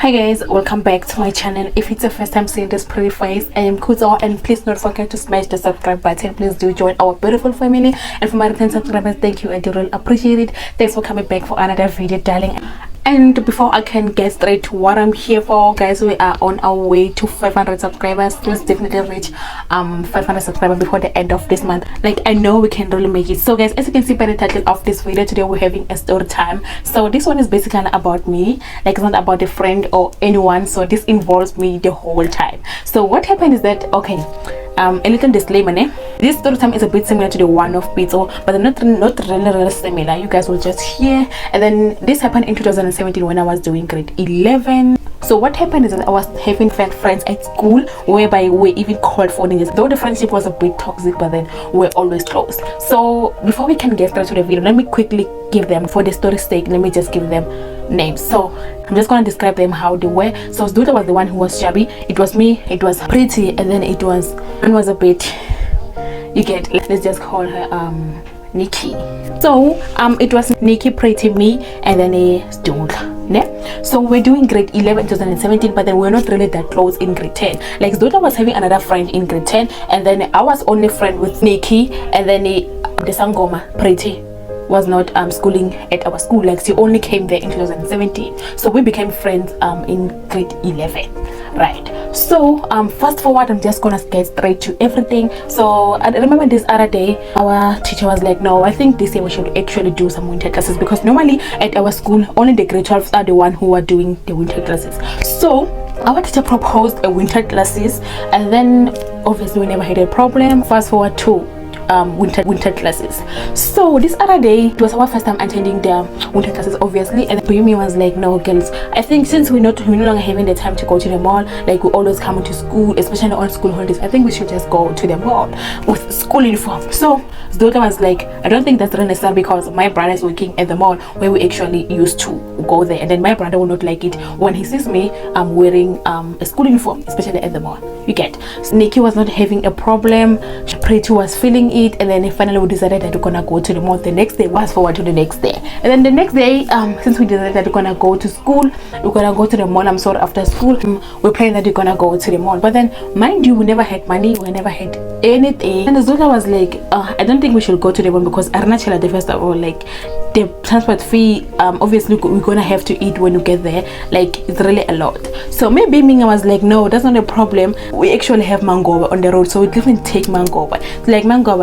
Hi guys, welcome back to my channel. If it's your first time seeing this pretty face, I am Kuzo, and please don't forget to smash the subscribe button. Please do join our beautiful family, and for my return subscribers, thank you, I do really appreciate it. Thanks for coming back for another video, darling. And before I can get straight to what I'm here for, guys, we are on our way to 500 subscribers. Let's definitely reach 500 subscribers before the end of this month. Like, I know we can really make it. So guys, as you can see by the title of this video, today we're having a story time. So this one is basically about me, like it's not about a friend or anyone, so this involves me the whole time. So what happened is that, okay, a little disclaimer, this story time is a bit similar to the one of Pizzo, but not really similar. You guys will just hear. And then this happened in 2017 when I was doing grade 11. So what happened is that I was having friends at school whereby we even called for ninjas. Though the friendship was a bit toxic, but then we're always close. So before we can get started to the video, let me quickly give them, for the story's sake, let me just give them names. So I'm just going to describe them how they were. So Zduta was the one who was chubby, it was me, it was Pretty, and then it was a bit, you get, let's just call her Nikki. So it was Nikki, Pretty, me, and then a Zduta. So we're doing grade 11 2017, but then we're not really that close in grade 10. Like Zduta was having another friend in grade 10, and then I was only friend with Nikki, and then the Sangoma Pretty was not schooling at our school. Like, she only came there in 2017, so we became friends in grade 11, right? So fast forward, I'm just gonna get straight to everything. So I remember this other day our teacher was like, no, I think this year we should actually do some winter classes, because normally at our school only the grade 12s are the one who are doing the winter classes. So our teacher proposed a winter classes, and then obviously we never had a problem. Fast forward to winter classes. So this other day, it was our first time attending the winter classes, obviously, and Bimi was like, no girls, I think since we're no longer having the time to go to the mall, like we always come to school, especially on school holidays, I think we should just go to the mall with school uniform. So Zduta was like, I don't think that's really necessary, because my brother is working at the mall where we actually used to go there, and then my brother will not like it when he sees me wearing a school uniform, especially at the mall, you get. So Nikki was not having a problem, Pretty was feeling it, and then finally we decided that we're gonna go to the mall the next day. Fast forward to the next day, and then the next day, since we decided that we're gonna go to school, we're gonna go to the mall, after school, we're planning that we're gonna go to the mall. But then, mind you, we never had money, we never had anything, and Zduta was like, I don't think we should go to the mall, because Arnachela, the first of all, like the transport fee, obviously we're gonna have to eat when we get there, like it's really a lot. So maybe Minga was like, no, that's not a problem, we actually have mangoba on the road, so we definitely take mangoba. Like mangoba,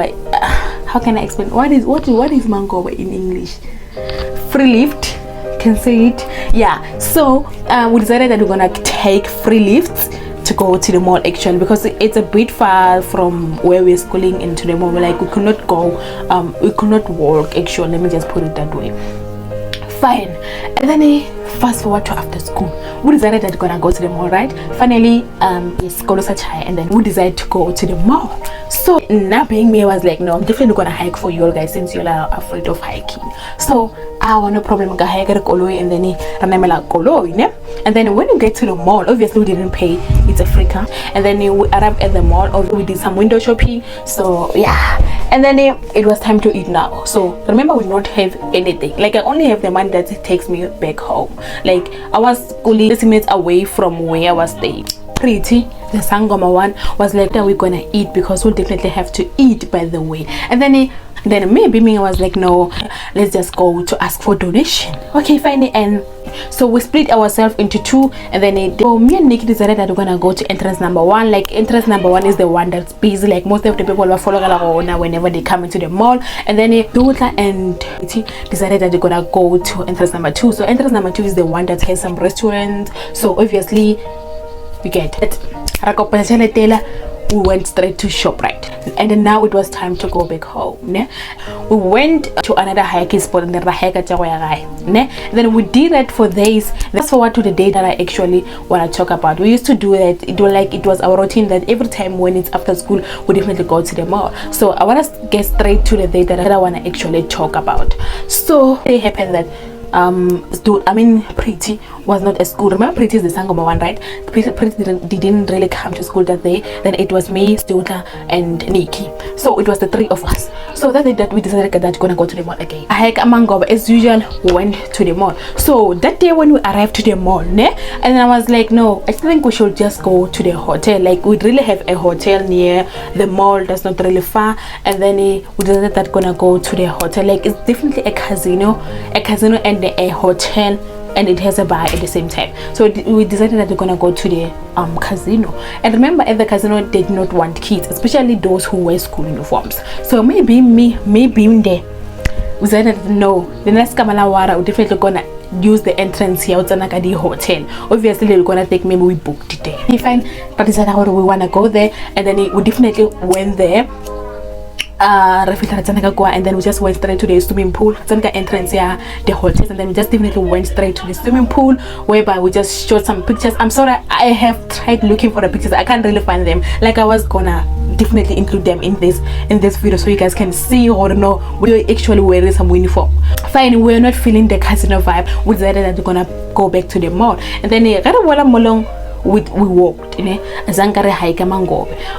how can I explain what is mangoba in English? Free lift, can say it, yeah. So we decided that we're gonna take free lifts to go to the mall, actually, because it's a bit far from where we're schooling into the mall. Like we could not go, we could not walk, actually, let me just put it that way. Fine. And then fast forward to after school, we decided that we're gonna go to the mall, right? Finally, yes, go to such high, and then we decided to go to the mall. So now being me, I was like, no, I'm definitely gonna hike for you all guys, since you are afraid of hiking. So I want no problem, go hike at Koloi, and then and then when you get to the mall, obviously we didn't pay, it's a free car, and then we arrived at the mall, or we did some window shopping. So yeah, and then it was time to eat now. So remember, we don't have anything, like I only have the money that takes me back home. Like I was schooling 30 minutes away from where I was staying. Pretty, the Sangoma one, was like, that we're gonna eat, because we'll definitely have to eat, by the way. And then maybe me, I was like, no, let's just go to ask for donation. Okay, fine. And so we split ourselves into two, and then me and Nikki decided that we're gonna go to entrance number 1. Like entrance number 1 is the one that's busy, like most of the people were following whenever they come into the mall. And then Zduta and Pretty decided that they're gonna go to entrance number 2. So entrance number 2 is the one that has some restaurants, so obviously you get it. We went straight to ShopRite, and then now it was time to go back home. We went to another hiking spot, and then we did that for days. That's forward to the day that I actually want to talk about. We used to do that. It was our routine that every time when it's after school, we definitely go to the mall. So I want to get straight to the day that I want to actually talk about. So it happened that Pretty was not at school. Remember Pretty is the Sangoma one, right? Pretty didn't really come to school that day. Then it was me, Stota, and Nikki. So it was the three of us. So that day that we decided that we're gonna go to the mall again. I Mangoba as usual went to the mall. So that day when we arrived to the mall, and then I was like, no, I think we should just go to the hotel. Like we really have a hotel near the mall that's not really far. And then we decided that we're gonna go to the hotel. Like it's definitely a casino and a hotel, and it has a bar at the same time. So we decided that we're gonna go to the casino. And remember, at the casino they did not want kids, especially those who wear school uniforms. So maybe in there we decided no, the next Kamala Wara, we're definitely gonna use the entrance here at the hotel. Obviously we're gonna take, maybe we booked it there. We find but decided how we wanna go there, and then we definitely went there. And then we just went straight to the swimming pool entrance here, the hotels, and then we just definitely went straight to the swimming pool, whereby we just showed some pictures. I'm sorry, I have tried looking for the pictures, I can't really find them. Like I was gonna definitely include them in this video so you guys can see or know we're actually wearing some uniform. Fine, we're not feeling the casino vibe. We decided that we're gonna go back to the mall, and then we walked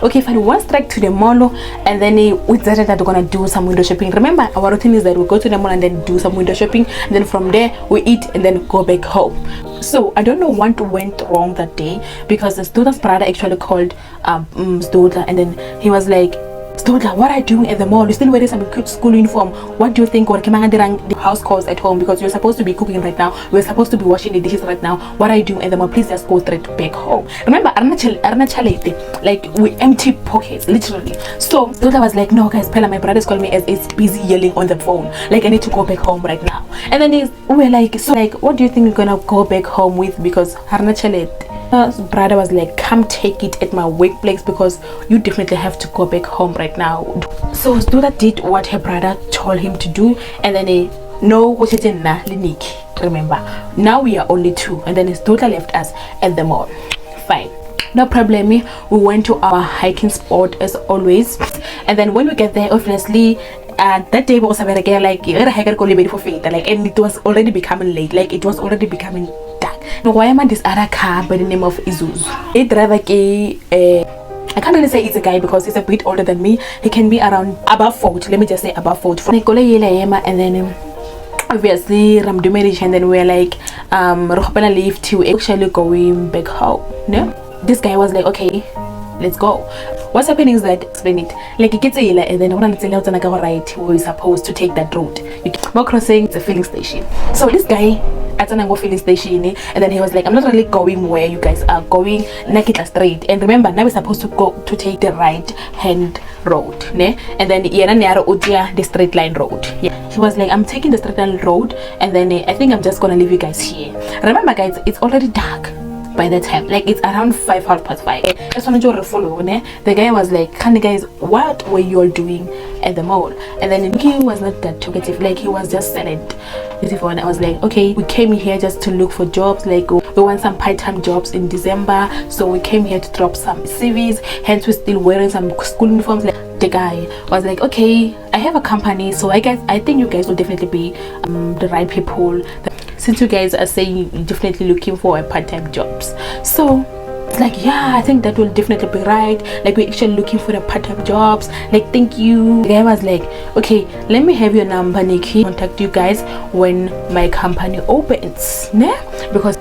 okay, fine. We went straight to the mall, and then we decided that we're gonna do some window shopping. Remember, our routine is that we go to the mall and then do some window shopping, and then from there we eat and then go back home. So I don't know what went wrong that day, because the student's brother actually called Stodla, and then he was like, Stodla, what are you doing at the mall? You're still wearing some cute school uniform. What do you think? Or the house calls at home, because you're supposed to be cooking right now. We're supposed to be washing the dishes right now. What are you doing at the mall? Please just go straight back home. Remember, like we empty pockets, literally. So Stodla was like, no guys, Pella, my brother's calling me as it's busy yelling on the phone. Like I need to go back home right now. And then we were like, so like, what do you think you're gonna go back home with? Because brother was like, come take it at my workplace, because you definitely have to go back home right now. So Stodla did what her brother told him to do, and then remember, now we are only two, and then Stodla left us at the mall. Fine, no problem. We went to our hiking spot as always, and then when we get there, obviously that day was like and it was already becoming late, like it was already becoming dark. Now why am I this other car by the name of Isuzu? It driver I can't really say it's a guy because he's a bit older than me. He can be around above 40, let me just say above 40. And then obviously Ramdu marriage, and then we're like leave to actually going back home. No, this guy was like, okay, let's go. What's happening is that, explain it, like it gets a and then right, we're supposed to take that road. We're crossing the filling station. So this guy at an filling station, and then he was like, I'm not really going where you guys are going, Nakita straight. And remember, now we're supposed to go to take the right hand road, and then the straight line road. Yeah, he was like, I'm taking the straight line road, and then I think I'm just gonna leave you guys here. Remember guys, it's already dark by the time, like it's around 5:30. I just wanted to follow. The guy was like, guys, what were you all doing at the mall? And then he was not that talkative, like he was just silent. And I was like, okay, we came here just to look for jobs, like we want some part-time jobs in December, so we came here to drop some CVs, hence we're still wearing some school uniforms. Like the guy was like, okay, I have a company, so I think you guys will definitely be the right people, since you guys are saying you're definitely looking for a part-time jobs. So it's like, yeah, I think that will definitely be right, like we're actually looking for the part-time jobs, like thank you. The guy was like, okay, let me have your number, Nikki, contact you guys when my company opens, because.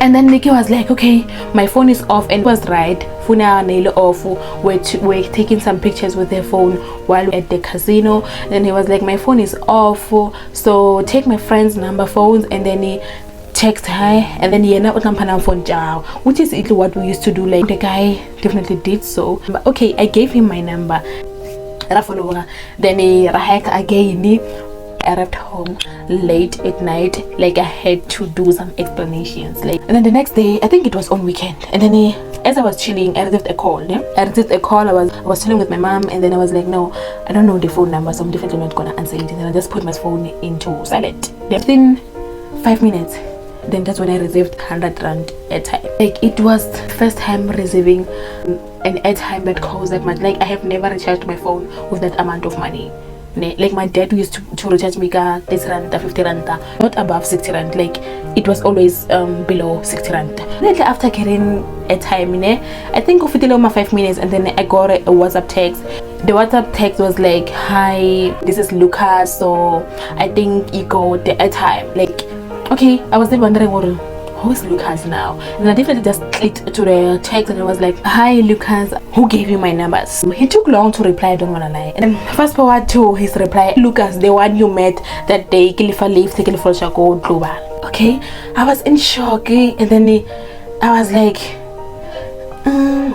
And then Nikki was like, okay, my phone is off, and it was right, phone off. We're taking some pictures with their phone while we're at the casino. Then he was like, my phone is off, so take my friend's number phones, and then he text her, and then he phone, which is exactly what we used to do. Like the guy definitely did so. But okay, I gave him my number. Then he again. I arrived home late at night, like I had to do some explanations, like. And then the next day, I think it was on weekend, and then as I was chilling, I received a call. I was chilling with my mom, and then I was like, no, I don't know the phone number, so I'm definitely not gonna answer it. And then I just put my phone into silent. Within 5 minutes, then that's when I received 100 rand airtime. Like it was the first time receiving an airtime that costs that much. Like I have never recharged my phone with that amount of money. Like my dad used to recharge me 30 rand, 50 rand, not above 60 rand. Like it was always below 60 rand. Later after getting a time, I think of it my 5 minutes, and then I got a WhatsApp text. The WhatsApp text was like, "Hi, this is Lucas. So I think you got the airtime." Like, okay, I was then wondering, well, who's Lucas now? And I definitely just clicked to the text, and it was like, "Hi Lucas, who gave you my numbers?" He took long to reply, I don't wanna lie. And then fast forward to his reply, "Lucas, the one you met that day, okay." I was in shock, and then I was like,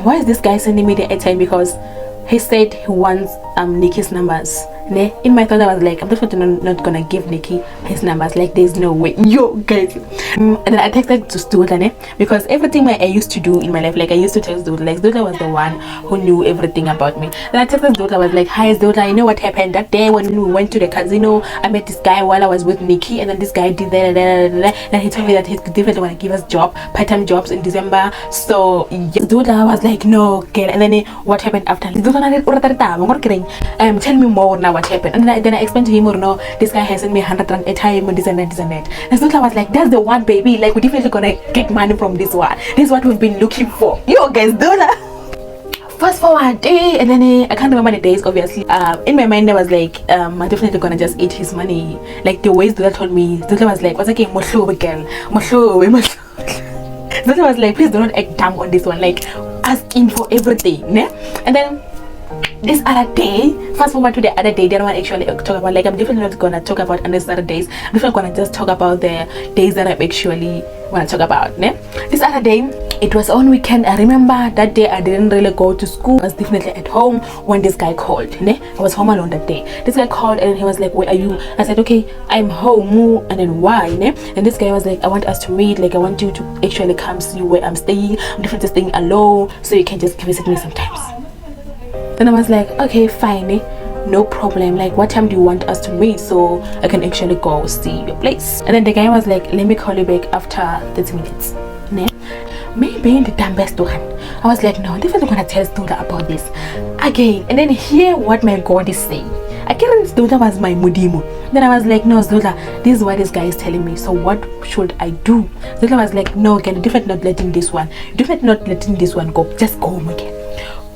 why is this guy sending me the airtime? Because he said he wants Nikki's numbers. In my thought, I was like, I'm definitely not gonna give Nikki his numbers. Like, there's no way. Yo guys. And then I texted to Studa, because everything I used to do in my life, like I used to text Studa. Like Studa was the one who knew everything about me. Then I texted Studa, I was like, "Hi Studa, you know what happened that day when we went to the casino? I met this guy while I was with Nikki, and then this guy did that, and he told me that he definitely want to give us part-time jobs in December." So Studa was like, "No, get." And then what happened after? Tell me more now. What happened? And then I explained to him, "Oh no, this guy has sent me 100 rand a time, and this and that, this and that." And so I was like, "That's the one, baby. Like, we're definitely gonna get money from this one. This is what we've been looking for." Yo guys, do that. Fast forward, and then I can't remember the days, obviously. In my mind I was like, I'm definitely gonna just eat his money. Like the ways Dula told me, Dula was like, "What's okay, Moshowe girl, Moshowe." Dula was like, "Please do not act dumb on this one. Like, asking for everything." And then this other day, fast forward to the other day, the other one actually talk about, like, I'm definitely not gonna talk about unnecessary days. I'm definitely gonna just talk about the days that I actually wanna talk about. This other day, it was on weekend. I remember that day I didn't really go to school. I was definitely at home when this guy called. I was home alone that day. This guy called and he was like, "Where are you?" I said, "Okay, I'm home." And then why? And this guy was like, "I want us to meet. Like, I want you to actually come see where I'm staying. I'm definitely staying alone, so you can just visit me sometimes." Then I was like, "Okay, fine, no problem. Like, what time do you want us to meet so I can actually go see your place?" And then the guy was like, "Let me call you back after 30 minutes. Maybe in the damn best one." I was like, "No, definitely gonna tell Studa about this again." And then hear what my God is saying. I can't. Studa was my mudimu. Then I was like, "No, Studa, this is what this guy is telling me. So what should I do?" Studa was like, "No, again, definitely not letting this one. Definitely not letting this one go. Just go home again.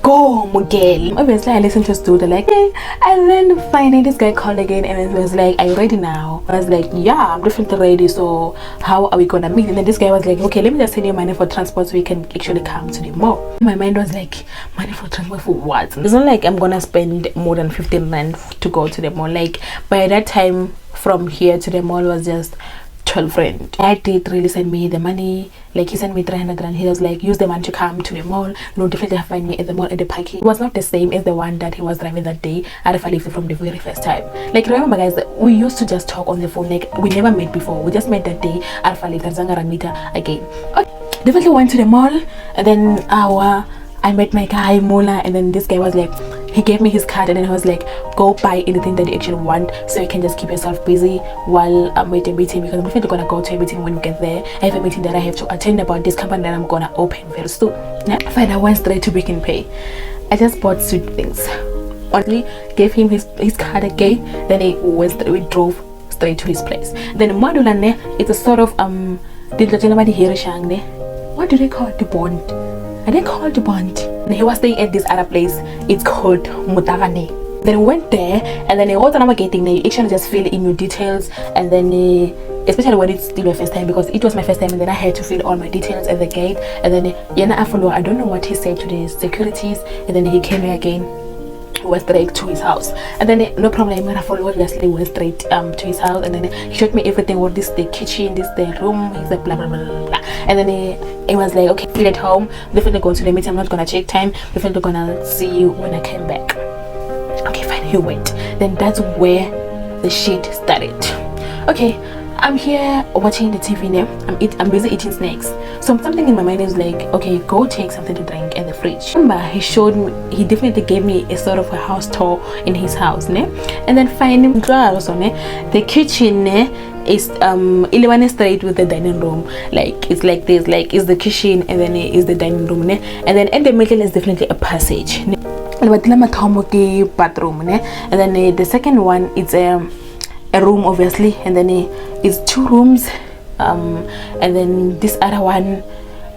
Go, Miguel." Obviously, I listened to Studa, like, "Hey." And then finally, this guy called again, and it was like, "Are you ready now?" I was like, "Yeah, I'm definitely ready. So how are we gonna meet?" And then this guy was like, "Okay, let me just send you money for transport so we can actually come to the mall." My mind was like, money for transport for what? It's not like I'm gonna spend more than 15 rand to go to the mall. Like, by that time, from here to the mall was just 12 rand. I did really send me the money. Like, he sent me 300 rand. He was like, "Use the money to come to the mall. No, definitely find me at the mall at the parking." It was not the same as the one that he was driving that day. I lived from the very first time. Like, remember guys, we used to just talk on the phone. Like, we never met before. We just met that day. Alpha lived Zangaramita again. Okay. Definitely went to the mall, and then I met my guy Mola, and then this guy was like, he gave me his card, and then he was like, "Go buy anything that you actually want so you can just keep yourself busy while I'm waiting meeting, because I'm definitely gonna go to a meeting when we get there. I have a meeting that I have to attend about this company that I'm gonna open very soon." Fine, I went straight to Pick n Pay. I just bought sweet things. Only gave him his card again, then we drove straight to his place. Then Madulane, it's a sort of what do they call it? The bond. I didn't call it the bond. And he was staying at this other place. It's called Mutagane. Then we went there, and then what I'm getting there, you actually just fill in your details, and then especially when it's still my first time, because it was my first time, and then I had to fill all my details at the gate. And then I don't know what he said to the securities, and then he came here again. Went straight to his house, and then no problem, when I followed, obviously went straight to his house, and then he showed me everything. What this the kitchen, this the room, he's like blah blah blah blah. And then he was like, "Okay, feel at home, definitely go to the meeting. I'm not gonna check time, definitely gonna see you when I came back." Okay, fine, he went. Then that's where the shit started. Okay, I'm here watching the TV now. I'm busy eating snacks. So something in my mind is like, okay, go take something to drink in the fridge. Remember, he definitely gave me a sort of a house tour in his house, ne? And then finally, the kitchen, ne, is 11 straight with the dining room. Like, it's like this, like, it's the kitchen, and then it's the dining room, ne? And then in the middle is definitely a passage, ne? bathroom, ne? And then the second one it's a room obviously, and then it's 2 rooms, and then this other one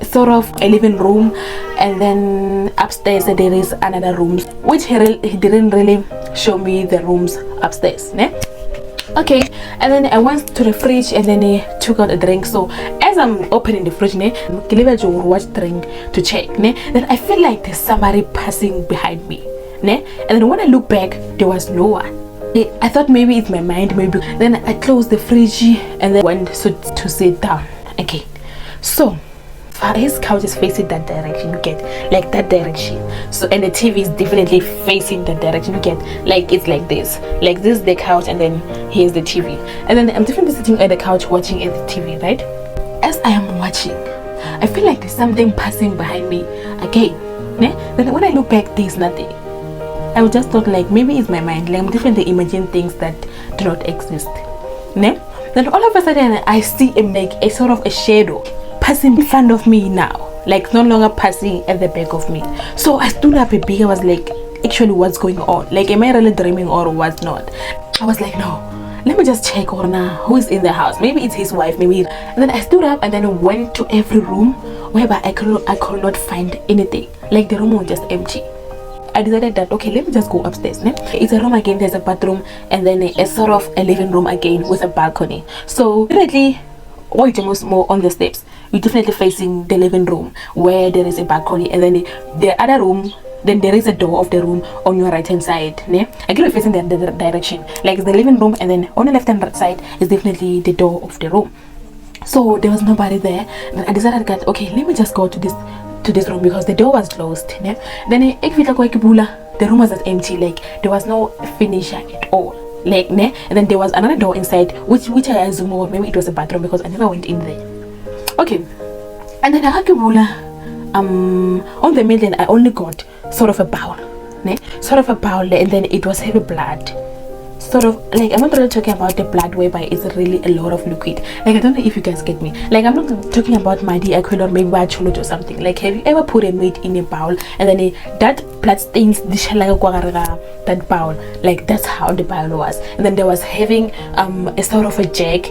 sort of a living room, and then upstairs there is another room, which he didn't really show me the rooms upstairs, ne? Okay, and then I went to the fridge and then he took out a drink. So as I'm opening the fridge, ne, watch drink to check, ne, then I feel like there's somebody passing behind me, ne, and then when I look back, there was no one. I thought maybe it's my mind, maybe. Then I closed the fridge and then went to sit down again. So his couch is facing that direction, you get, like that direction. So and the TV is definitely facing that direction, you get, like it's like this is the couch, and then here's the TV, and then I'm definitely sitting at the couch watching at the TV, right? As I am watching, I feel like there's something passing behind me again, ne? Then when I look back, there's nothing. I would just thought like maybe it's my mind, like I'm definitely imagining things that do not exist, ne? Then all of a sudden I see a sort of a shadow passing in front of me now, like no longer passing at the back of me. So I stood up a bit. I was like, actually what's going on? Like, am I really dreaming or what's not? I was like, no, let me just check on who is in the house. Maybe it's his wife, maybe. And then I stood up and then went to every room, whereby I could not find anything. Like the room was just empty. I decided that okay, let me just go upstairs, ne? It's a room again, there's a bathroom, and then a sort of a living room again with a balcony. So definitely almost more on the steps, we're definitely facing the living room where there is a balcony, and then the other room, then there is a door of the room on your right hand side, ne? Again we're facing the direction, like the living room, and then on the left hand side is definitely the door of the room. So there was nobody there. Then I decided that okay, let me just go to this room because the door was closed, ne? Then the room was just empty, like there was no finisher at all, like, ne? And then there was another door inside, which I assume maybe it was a bathroom because I never went in there. Okay, and then on the middle I only got sort of a bowl, ne? Sort of a bowl, and then it was heavy blood. Sort of like, I'm not really talking about the blood whereby it's really a lot of liquid. Like, I don't know if you guys get me. Like, I'm not talking about my aquil or maybe chulot or something. Like, have you ever put a meat in a bowl and then that blood stains that bowl? Like, that's how the bowl was. And then there was having a sort of a jug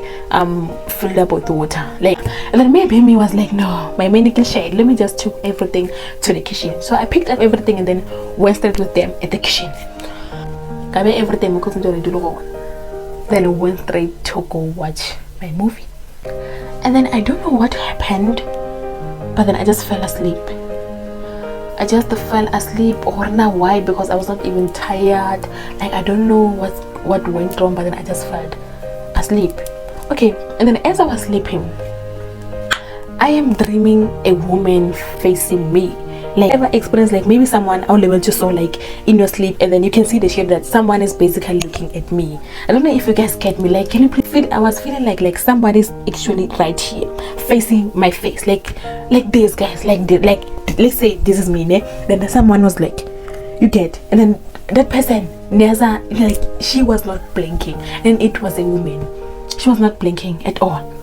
filled up with water. Like, and then maybe me was like, no, my medical shade, let me just take everything to the kitchen. So I picked up everything and then went straight with them at the kitchen. Everything because then I went straight to go watch my movie, and then I don't know what happened, but then I just fell asleep. I just fell asleep, or not why, because I was not even tired. Like, I don't know what went wrong, but then I just fell asleep. Okay, and then as I was sleeping, I am dreaming a woman facing me. Like, ever experienced like maybe someone I'll level just saw like in your sleep, and then you can see the shape that someone is basically looking at me. I don't know if you guys get me. Like, can you please feel? I was feeling like somebody's actually right here facing my face, like this, guys, like let's say this is me, ne? Then someone was like, you get, and then that person Neza, like, she was not blinking, and it was a woman. She was not blinking at all.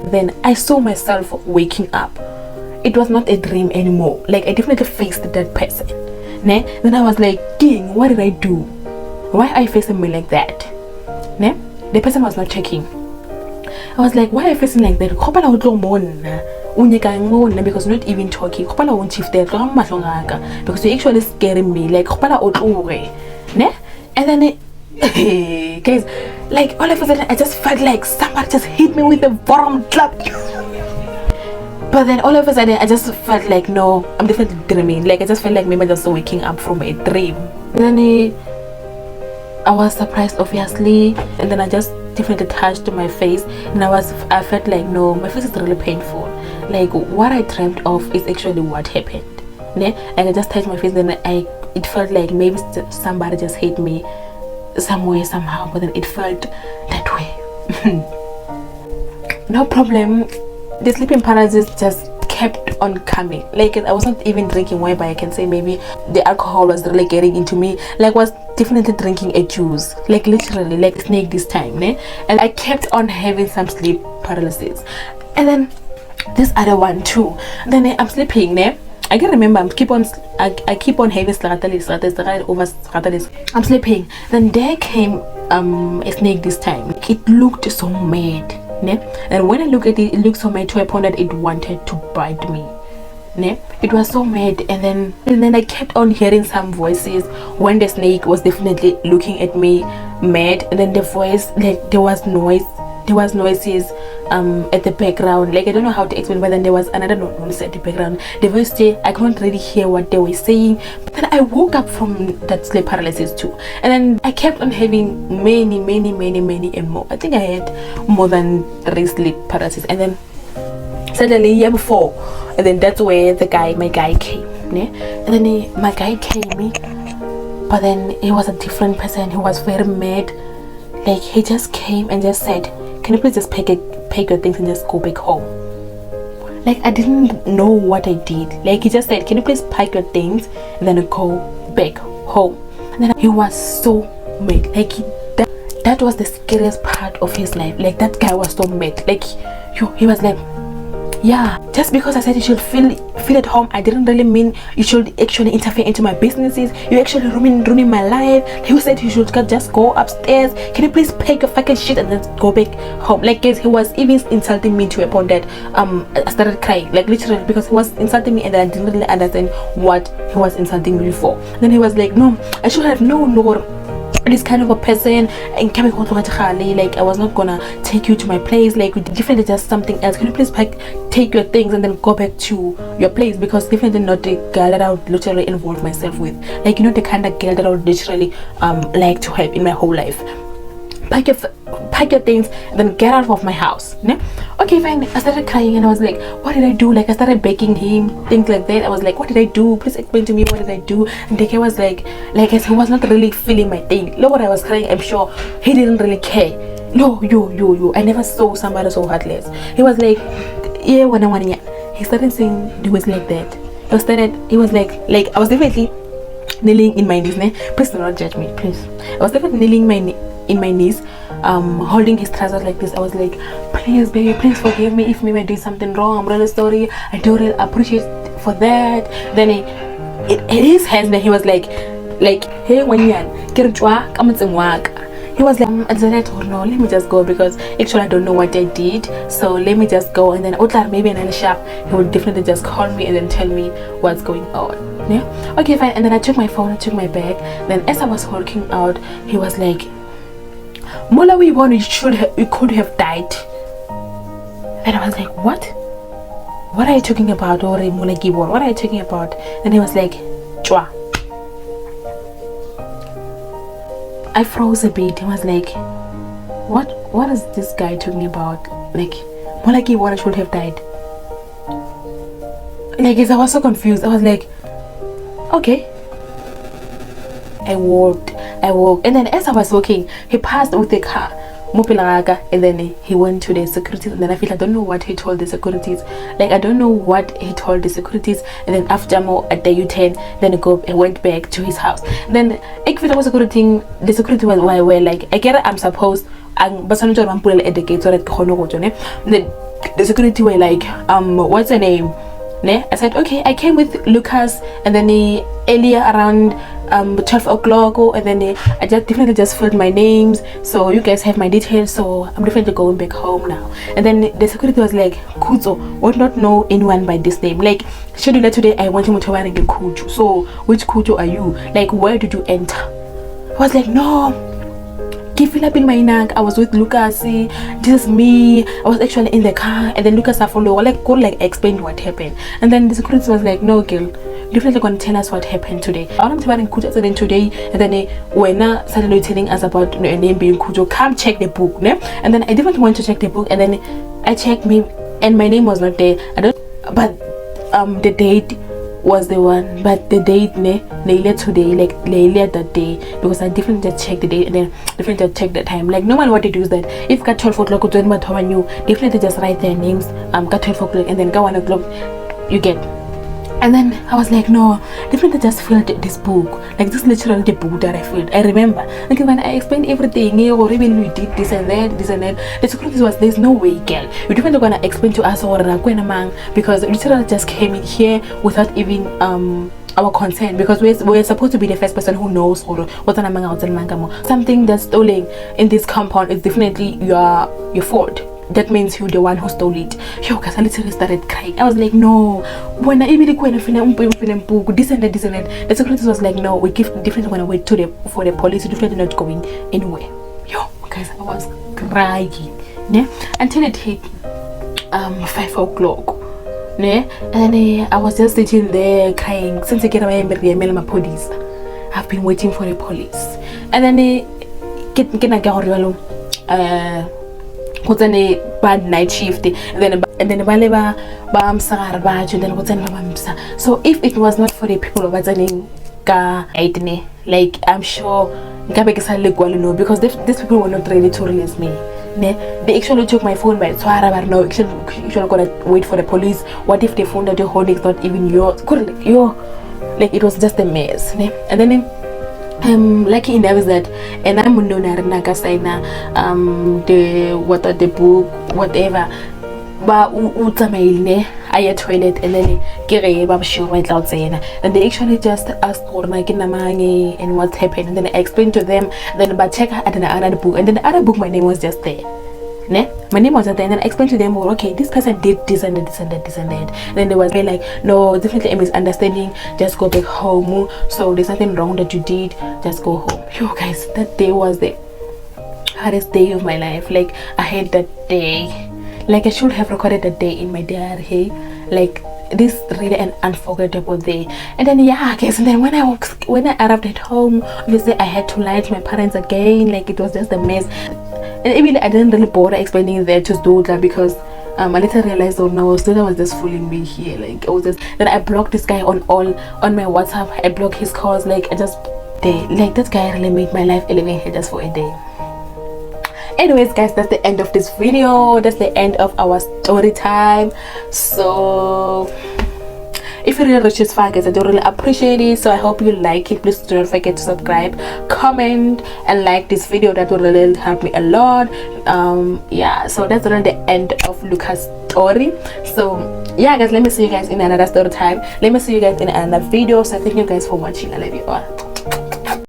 Then I saw myself waking up. It was not a dream anymore. Like, I definitely faced that person, ne? Then I was like, King, what did I do? Why are you facing me like that, ne? The person was not checking. I was like, why are you facing like that? Because you're not even talking. Because you're actually scaring me. Like, ne? And then guys, like, all of a sudden I just felt like somebody just hit me with a bottom clap. But then all of a sudden I just felt like, no, I'm definitely dreaming. Like, I just felt like maybe I just waking up from a dream. And then I was surprised, obviously, and then I just definitely touched my face, and I felt like, no, my face is really painful. Like, what I dreamt of is actually what happened, ne? And I just touched my face, and then it felt like maybe somebody just hit me somewhere, somehow, but then it felt that way. No problem. The sleeping paralysis just kept on coming. Like, I was not even drinking wine, but I can say maybe the alcohol was really getting into me. Like, was definitely drinking a juice, like literally like a snake this time, ne? And I kept on having some sleep paralysis. And then this other one too. Then I'm sleeping, ne? I can remember. I keep on having I'm sleeping. Then there came a snake this time. It looked so mad. Ne? And when I look at it, it looked so mad to a point that it wanted to bite me. Ne? It was so mad, and then I kept on hearing some voices when the snake was definitely looking at me mad, and then the voice, like there was noises at the background. Like I don't know how to explain, but then there was another noise at the background. The voice there, I couldn't really hear what they were saying, but then I woke up from that sleep paralysis too, and then I kept on having many and more. I think I had more than 3 sleep paralysis, and then suddenly year before, and then that's where my guy came, ne? And then my guy came, but then he was a different person. He was very mad. Like he just came and just said, can you please just pack your things and just go back home? Like I didn't know what I did. Like he just said, can you please pack your things and then go back home? And then he was so mad. Like that was the scariest part of his life. Like that guy was so mad. Like he was like, yeah, just because I said you should feel at home, I didn't really mean you should actually interfere into my businesses. You actually ruining my life. He said you should just go upstairs. Can you please pack your fucking shit and then go back home? Like guys, he was even insulting me to a point that I started crying, like literally, because he was insulting me and I didn't really understand what he was insulting me for. Then he was like, no, I should have known this kind of a person, and like I was not gonna take you to my place. Like definitely just something else. Can you please take your things and then go back to your place? Because definitely not the girl that I would literally involve myself with. Like the kind of girl that I would literally like to have in my whole life. Pack your things and then get out of my house. Ne? Okay, fine. I started crying and I was like, what did I do? Like I started begging him, things like that. I was like, what did I do? Please explain to me, what did I do? And the guy was like he was not really feeling my thing. Look, what I was crying, I'm sure he didn't really care. No, you. I never saw somebody so heartless. He was like, yeah, one. He started saying he was like that. He was like I was definitely kneeling in my knees. Ne? Please do not judge me, please. I was definitely kneeling in my knees, holding his trousers like this. I was like, please baby, please forgive me if maybe I did something wrong. I'm really sorry. I do really appreciate for that. Then in his hands, then he was like hey, when you he was like, no, let me just go, because actually I don't know what I did, so let me just go. And then maybe another shop, he would definitely just call me and then tell me what's going on. Yeah, okay, fine. And then I took my phone, I took my bag. Then as I was walking out, he was like, Mola, you could have died. And I was like, what are you talking about? What are you talking about? Then he was like, Chua. I froze a bit. He was like, what is this guy talking about? Like, Mola should have died. Like, I was so confused. I was like, okay. I walked, and then as I was walking, he passed with the car, and then he went to the securities, and then I don't know what he told the securities. Like I don't know what he told the securities, and then after more at the U-turn, then I went back to his house. Then the security was were like, I get it, I'm supposed at the gate so that the security were like, what's her name? I said, okay, I came with Lucas, and then earlier around 12 o'clock, and then I definitely just filled my names, so you guys have my details, so I'm definitely going back home now. And then the security was like, Kuzo would not know anyone by this name. Like, schedule today, I want him to wear a Kujo. So which Kujo are you? Like, where did you enter? I was like, no, I was with Lucas. This is me. I was actually in the car, and then Lucas followed. Like explained what happened, and then the security was like, no, girl, you're definitely going to tell us what happened today. I want to in Kujo today, and then when suddenly telling us about your name being Kujo, come check the book, ne? And then I didn't want to check the book, and then I checked me, and my name was not there. But the date was the one, but the date later today, like later that day, because I definitely just checked the date and then definitely just checked the time. Like normally what they do is that if got 12 o'clock to you definitely just write their names, got 12 o'clock, and then got 1 o'clock you get And then I was like, no, definitely just filled this book. Like, this literally the book that I filled. I remember. Like, when I explained everything, or even we did this and that, the secret was, there's no way, girl. You're definitely gonna explain to us or because literally just came in here without even our consent, because we're supposed to be the first person who knows or what's something that's stolen in this compound is definitely your fault. That means you're the one who stole it. Yo, guys, I literally started crying. I was like, no. When I even went book, this and that. The secretary was like, no, we definitely gonna wait for the police. Definitely not going anywhere. Yo, guys, I was crying. Yeah, until it hit 5 o'clock. Yeah, and then I was just sitting there crying since I get away my police. I've been waiting for the police, and then they get what's a bad night shift, and then so if it was not for the people of like, I'm sure because these people were not ready to release me. They actually took my phone by no, actually gonna wait for the police. What if they found that the whole is not even yours? Like, it was just a mess. And then I'm lucky enough is that, and I'm the book, whatever. But I had toilet, and then I'm sure right out saying, and they actually just asked for my and what happened, and then I explained to them. Then but check out another book, and then the other book my name was just there. My name was there, and then I explained to them, well, okay, this person did this and that. And then they was like, no, definitely a misunderstanding, just go back home. So there's nothing wrong that you did, just go home. Yo, guys, that day was the hardest day of my life. Like, I hate that day. Like, I should have recorded that day in my diary. Hey, like, this really an unforgettable day. And then yeah, guys, and then when I arrived at home, obviously I had to lie to my parents again. Like, it was just a mess. And even I didn't really bother explaining that to Doda, because I later realized, oh no, Doda was just fooling me here. Like, then I blocked this guy on my WhatsApp. I blocked his calls. Like, like, that guy really made my life elevated just for a day. Anyways, guys, that's the end of this video. That's the end of our story time. So if you really reach this far, guys, I do really appreciate it. So I hope you like it. Please do not forget to subscribe, comment, and like this video. That will really help me a lot. Yeah, so that's really the end of Lucas' story. So yeah, guys, let me see you guys in another story time. Let me see you guys in another video. So thank you guys for watching. I love you all.